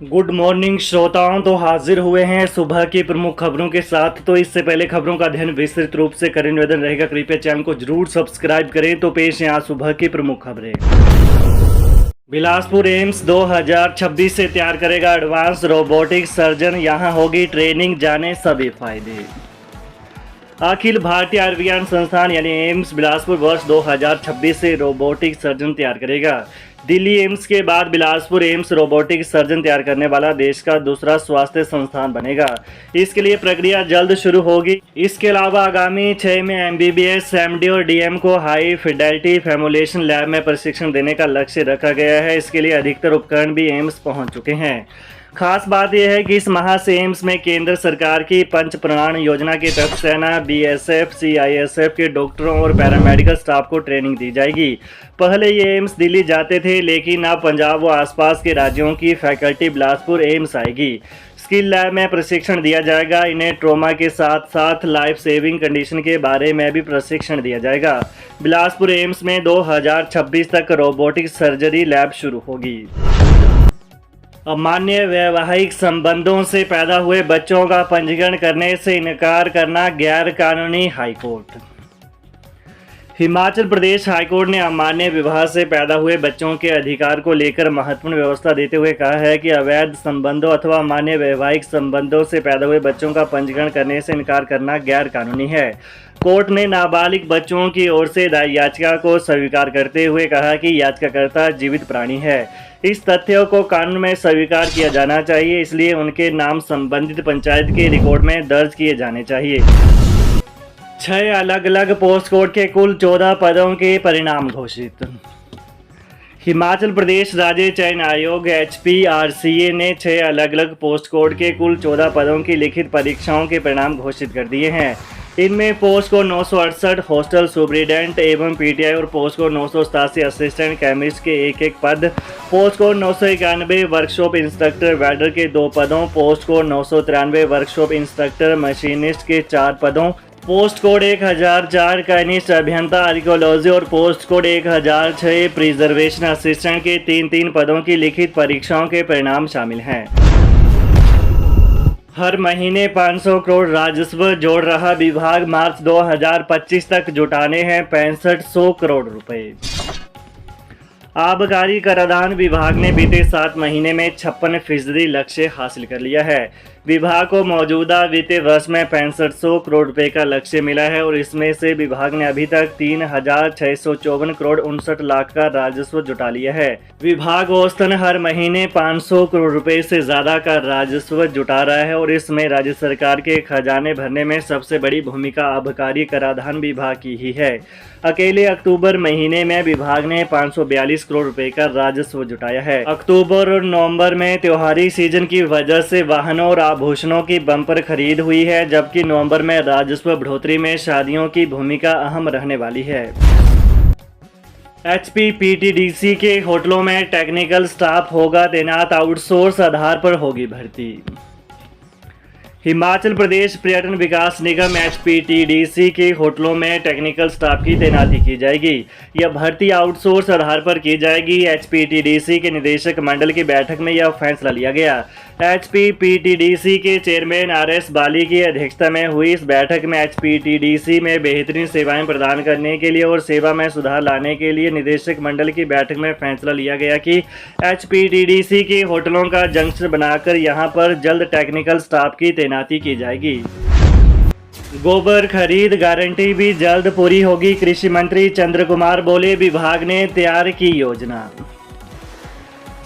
Good morning श्रोताओं। तो हाजिर हुए हैं सुबह की प्रमुख खबरों के साथ। तो इससे पहले खबरों का अध्ययन विस्तृत रूप से करें, निवेदन रहेगा कृपया चैनल को जरूर सब्सक्राइब करें। तो पेश है आज सुबह की प्रमुख खबरें। बिलासपुर एम्स 2026 से तैयार करेगा एडवांस रोबोटिक सर्जन, यहां होगी ट्रेनिंग, जाने सभी फायदे। अखिल भारतीय आयुर्विज्ञान संस्थान यानी एम्स बिलासपुर वर्ष 2026 से रोबोटिक सर्जन तैयार करेगा। दिल्ली एम्स के बाद बिलासपुर एम्स रोबोटिक सर्जन तैयार करने वाला देश का दूसरा स्वास्थ्य संस्थान बनेगा। इसके लिए प्रक्रिया जल्द शुरू होगी। इसके अलावा आगामी 6 में एमबीबीएस, एमडी और डीएम को हाई फिडेलिटी फॉर्मुलेशन लैब में प्रशिक्षण देने का लक्ष्य रखा गया है। इसके लिए अधिकतर उपकरण भी एम्स पहुंच चुके हैं। खास बात यह है कि इस माह से एम्स में केंद्र सरकार की पंच प्राण योजना के तहत सेना, बीएसएफ, सीआईएसएफ के डॉक्टरों और पैरामेडिकल स्टाफ को ट्रेनिंग दी जाएगी। पहले ये एम्स दिल्ली जाते थे, लेकिन अब पंजाब व आसपास के राज्यों की फैकल्टी बिलासपुर एम्स आएगी। स्किल लैब में प्रशिक्षण दिया जाएगा। इन्हें ट्रॉमा के साथ साथ लाइफ सेविंग कंडीशन के बारे में भी प्रशिक्षण दिया जाएगा। बिलासपुर एम्स में 2026 तक रोबोटिक सर्जरी लैब शुरू होगी। अमान्य वैवाहिक संबंधों से पैदा हुए बच्चों का पंजीकरण करने से इनकार करना गैर कानूनी, हाईकोर्ट। हिमाचल प्रदेश हाईकोर्ट ने अमान्य विवाह से पैदा हुए बच्चों के अधिकार को लेकर महत्वपूर्ण व्यवस्था देते हुए कहा है कि अवैध संबंधों अथवा अमान्य वैवाहिक संबंधों से पैदा हुए बच्चों का पंजीकरण करने से इनकार करना गैर कानूनी है। कोर्ट ने नाबालिग बच्चों की ओर से दायर याचिका को स्वीकार करते हुए कहा कि याचिकाकर्ता जीवित प्राणी है। इस तथ्य को कानून में स्वीकार किया जाना चाहिए, इसलिए उनके नाम संबंधित पंचायत के रिकॉर्ड में दर्ज किए जाने चाहिए। 6 अलग अलग पोस्ट कोड के कुल 14 पदों के परिणाम घोषित। हिमाचल प्रदेश राज्य चयन आयोग HPRCA ने 6 अलग अलग पोस्ट कोड के कुल 14 पदों की लिखित परीक्षाओं के परिणाम घोषित कर दिए हैं। इनमें पोस्ट कोड 968 हॉस्टल सुपरिटेंडेंट एवं पीटीआई और पोस्ट कोड 987 असिस्टेंट केमिस्ट के एक पद, post code 991 workshop instructor welder के 2 पदों, post code 993 workshop instructor machinist के 4 पदों, पोस्ट कोड 1004 कनिष्ठ अभियंता आर्कियोलॉजी और पोस्ट कोड 1006 प्रिजर्वेशन असिस्टेंट के 3 पदों की लिखित परीक्षाओं के परिणाम शामिल हैं। हर महीने 500 करोड़ राजस्व जोड़ रहा विभाग, मार्च 2025 तक जुटाने हैं 6500 करोड़ रुपए। आबकारी कराधान विभाग ने बीते 7 महीने में 56% लक्ष्य हासिल कर लिया है। विभाग को मौजूदा वित्तीय वर्ष में 6500 करोड़ रुपए का लक्ष्य मिला है और इसमें से विभाग ने अभी तक 3654 करोड़ 59 लाख का राजस्व जुटा लिया है। विभाग औसतन हर महीने 500 करोड़ रुपए से ज्यादा का राजस्व जुटा रहा है और इसमें राज्य सरकार के खजाने भरने में सबसे बड़ी भूमिका आबकारी कराधान विभाग की ही है। अकेले अक्टूबर महीने में विभाग ने 542 करोड़ रुपए का राजस्व जुटाया है। अक्टूबर और नवंबर में त्योहारी सीजन की वजह से वाहनों और आभूषणों की बम्पर खरीद हुई है, जबकि नवंबर में राजस्व बढ़ोतरी में शादियों की भूमिका अहम रहने वाली है। HPPTDC के होटलों में टेक्निकल स्टाफ होगा तैनात, आउटसोर्स आधार पर होगी भर्ती। हिमाचल प्रदेश पर्यटन विकास निगम HPTDC के होटलों में टेक्निकल स्टाफ की तैनाती की जाएगी। यह भर्ती आउटसोर्स आधार पर की जाएगी। HPTDC के निदेशक मंडल की बैठक में यह फैसला लिया गया। HPPTDC के चेयरमैन RS बाली की अध्यक्षता में हुई इस बैठक में HPTDC में बेहतरीन सेवाएं प्रदान करने के लिए और सेवा में सुधार लाने के लिए निदेशक मंडल की बैठक में फैसला लिया गया कि HPTDC के होटलों का जंक्शन बनाकर यहां पर जल्द टेक्निकल स्टाफ की तैनाती की जाएगी। गोबर खरीद गारंटी भी जल्द पूरी होगी, कृषि मंत्री चंद्र कुमार बोले। विभाग ने तैयार की योजना।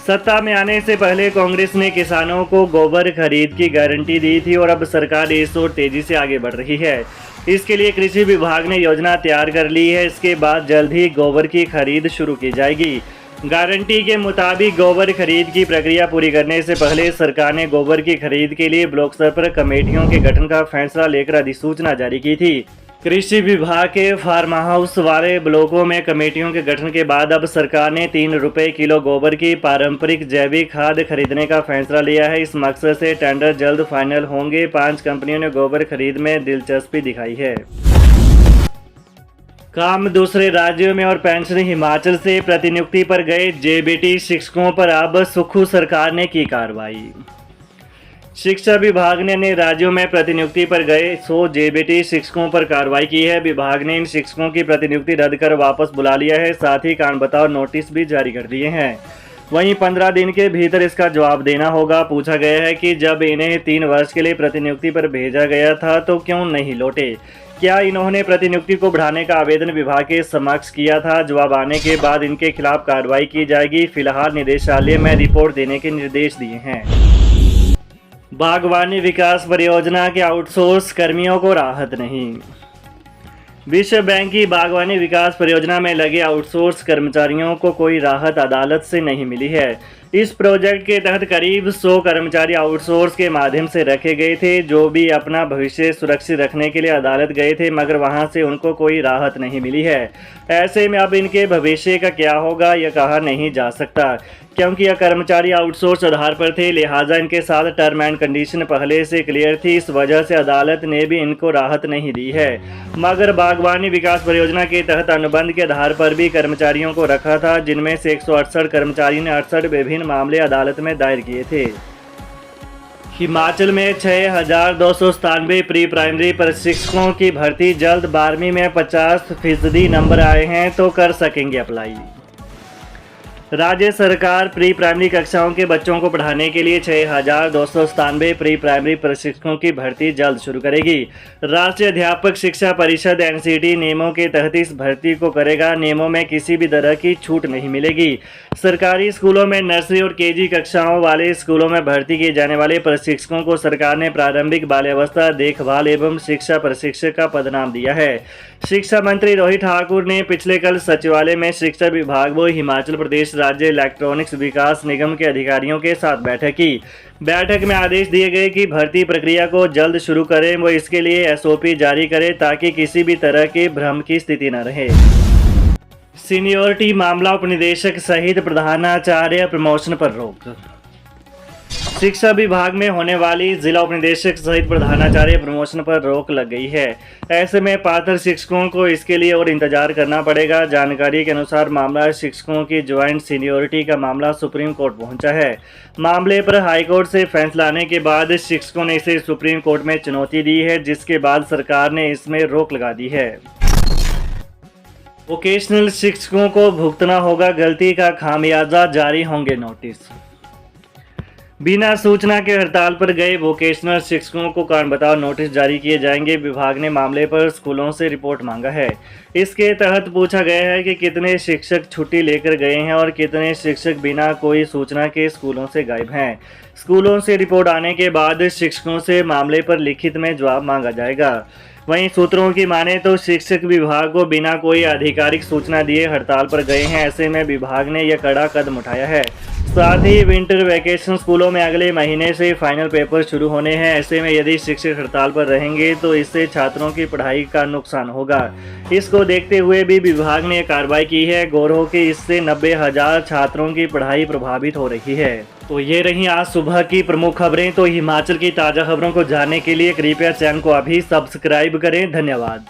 सत्ता में आने से पहले कांग्रेस ने किसानों को गोबर खरीद की गारंटी दी थी और अब सरकार इस ओर तेजी से आगे बढ़ रही है। इसके लिए कृषि विभाग ने योजना तैयार कर ली है। इसके बाद जल्द ही गोबर की खरीद शुरू की जाएगी। गारंटी के मुताबिक गोबर खरीद की प्रक्रिया पूरी करने से पहले सरकार ने गोबर की खरीद के लिए ब्लॉक स्तर पर कमेटियों के गठन का फैसला लेकर अधिसूचना जारी की थी। कृषि विभाग के फार्म हाउस वाले ब्लॉकों में कमेटियों के गठन के बाद अब सरकार ने 3 रुपये किलो गोबर की पारंपरिक जैविक खाद खरीदने का फैसला लिया है। इस मकसद से टेंडर जल्द फाइनल होंगे। 5 कंपनियों ने गोबर खरीद में दिलचस्पी दिखाई है। काम दूसरे राज्यों में और पेंशन हिमाचल से प्रतिनियुक्ति पर गए जेबीटी शिक्षकों पर अब सुक्खू सरकार ने की कार्रवाई। शिक्षा विभाग ने अन्य राज्यों में प्रतिनियुक्ति पर गए 100 जेबीटी शिक्षकों पर कार्रवाई की है। विभाग ने इन शिक्षकों की प्रतिनियुक्ति रद्द कर वापस बुला लिया है, साथ ही कारण बताओ नोटिस भी जारी कर दिए हैं। वहीं 15 दिन के भीतर इसका जवाब देना होगा। पूछा गया है कि जब इन्हें 3 वर्ष के लिए प्रतिनियुक्ति पर भेजा गया था तो क्यों नहीं लौटे, क्या इन्होंने प्रतिनियुक्ति को बढ़ाने का आवेदन विभाग के समक्ष किया था। जवाब आने के बाद इनके खिलाफ कार्रवाई की जाएगी। फिलहाल निदेशालय में रिपोर्ट देने के निर्देश दिए हैं। बागवानी विकास परियोजना के आउटसोर्स कर्मियों को राहत नहीं। विश्व बैंक की बागवानी विकास परियोजना में लगे आउटसोर्स कर्मचारियों को कोई राहत अदालत से नहीं मिली है। इस प्रोजेक्ट के तहत करीब 100 कर्मचारी आउटसोर्स के माध्यम से रखे गए थे, जो भी अपना भविष्य सुरक्षित रखने के लिए अदालत गए थे, मगर वहां से उनको कोई राहत नहीं मिली है। ऐसे में अब इनके भविष्य का क्या होगा यह कहा नहीं जा सकता, क्योंकि यह कर्मचारी आउटसोर्स आधार पर थे, लिहाजा इनके साथ टर्म एंड कंडीशन पहले से क्लियर थी। इस वजह से अदालत ने भी इनको राहत नहीं दी है। मगर बागवानी विकास परियोजना के तहत अनुबंध के आधार पर भी कर्मचारियों को रखा था, जिनमें से 168 कर्मचारी ने 68 विभिन्न मामले अदालत में दायर किए थे। हिमाचल में 6297 प्री प्राइमरी प्रशिक्षकों की भर्ती जल्द। 12वीं में 50% नंबर आए हैं तो कर सकेंगे अप्लाई। राज्य सरकार प्री प्राइमरी कक्षाओं के बच्चों को पढ़ाने के लिए 6297 प्री प्राइमरी प्रशिक्षकों की भर्ती जल्द शुरू करेगी। राष्ट्रीय अध्यापक शिक्षा परिषद एनसीटी नियमों के तहत इस भर्ती को करेगा। नियमों में किसी भी तरह की छूट नहीं मिलेगी। सरकारी स्कूलों में नर्सरी और केजी कक्षाओं वाले स्कूलों में भर्ती किए जाने वाले प्रशिक्षकों को सरकार ने प्रारंभिक बाल्यावस्था देखभाल एवं शिक्षा प्रशिक्षक का पदनाम दिया है। शिक्षा मंत्री रोहित ठाकुर ने पिछले कल सचिवालय में शिक्षा विभाग व हिमाचल प्रदेश राज्य इलेक्ट्रॉनिक्स विकास निगम के अधिकारियों के साथ बैठक की। बैठक में आदेश दिए गए कि भर्ती प्रक्रिया को जल्द शुरू करें व इसके लिए एसओपी जारी करें, ताकि किसी भी तरह के भ्रम की स्थिति न रहे। सीनियरिटी मामला उपनिदेशक सहित प्रधानाचार्य प्रमोशन पर रोक। शिक्षा विभाग में होने वाली जिला उपनिदेशक सहित प्रधानाचार्य प्रमोशन पर रोक लग गई है। ऐसे में पात्र शिक्षकों को इसके लिए और इंतजार करना पड़ेगा। जानकारी के अनुसार मामला शिक्षकों की ज्वाइंट सीनियरिटी का मामला सुप्रीम कोर्ट पहुंचा है। मामले पर हाईकोर्ट से फैसला आने के बाद शिक्षकों ने इसे सुप्रीम कोर्ट में चुनौती दी है, जिसके बाद सरकार ने इसमें रोक लगा दी है। वोकेशनल शिक्षकों को भुगतना होगा गलती का खामियाजा, जारी होंगे नोटिस। बिना सूचना के हड़ताल पर गए वोकेशनल शिक्षकों को कारण बताओ नोटिस जारी किए जाएंगे। विभाग ने मामले पर स्कूलों से रिपोर्ट मांगा है। इसके तहत पूछा गया है कि कितने शिक्षक छुट्टी लेकर गए हैं और कितने शिक्षक बिना कोई सूचना के स्कूलों से गायब हैं। स्कूलों से रिपोर्ट आने के बाद शिक्षकों से मामले पर लिखित में जवाब मांगा जाएगा। वहीं सूत्रों की माने तो शिक्षक विभाग को बिना कोई आधिकारिक सूचना दिए हड़ताल पर गए हैं। ऐसे में विभाग ने यह कड़ा कदम उठाया है। साथ ही विंटर वैकेशन स्कूलों में अगले महीने से फाइनल पेपर शुरू होने हैं। ऐसे में यदि शिक्षक हड़ताल पर रहेंगे तो इससे छात्रों की पढ़ाई का नुकसान होगा। इसको देखते हुए भी विभाग ने कार्रवाई की है। गौर हो कि इससे 90,000 छात्रों की पढ़ाई प्रभावित हो रही है। तो ये रही आज सुबह की प्रमुख खबरें। तो हिमाचल की ताज़ा खबरों को जानने के लिए कृपया चैनल को अभी सब्सक्राइब करें। धन्यवाद।